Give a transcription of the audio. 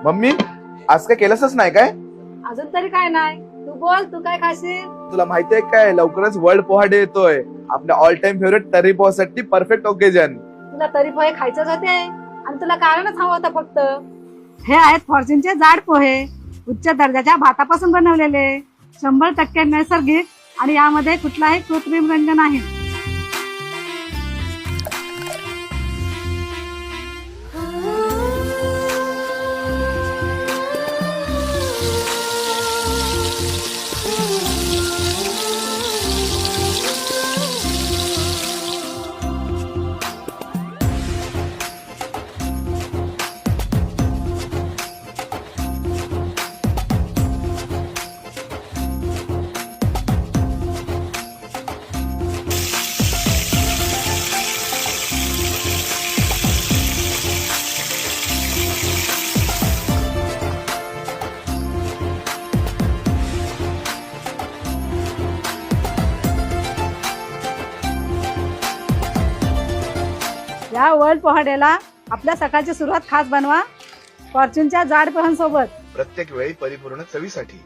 Mummy आज काय केलंच नाही काय? अजून तरी काय नाही. तू बोल, तू काय खाशील? तुला माहितीये काय लवकरच वर्ल्ड पोहा डे येतोय. आपल्या ऑल टाइम फेवरेट तर्री पोहासाठी परफेक्ट ओकेजन. तुला तरी पोहे खायचेच होते आणि तुला कारणच हवं होतं फक्त. हे आहेत फॉर्च्यूनचे जाड पोहे, उच्च दर्जाच्या भातापासून बनवलेले, 100% नैसर्गिक आणि यामध्ये कुठलाही कृत्रिम रंग नाही. या वर्ल्ड पोहा डेला आपल्या सकाळची सुरुवात खास बनवा फॉर्च्यूनच्या जाड पोह्यांसोबत. प्रत्येक वेळी परिपूर्ण चवीसाठी.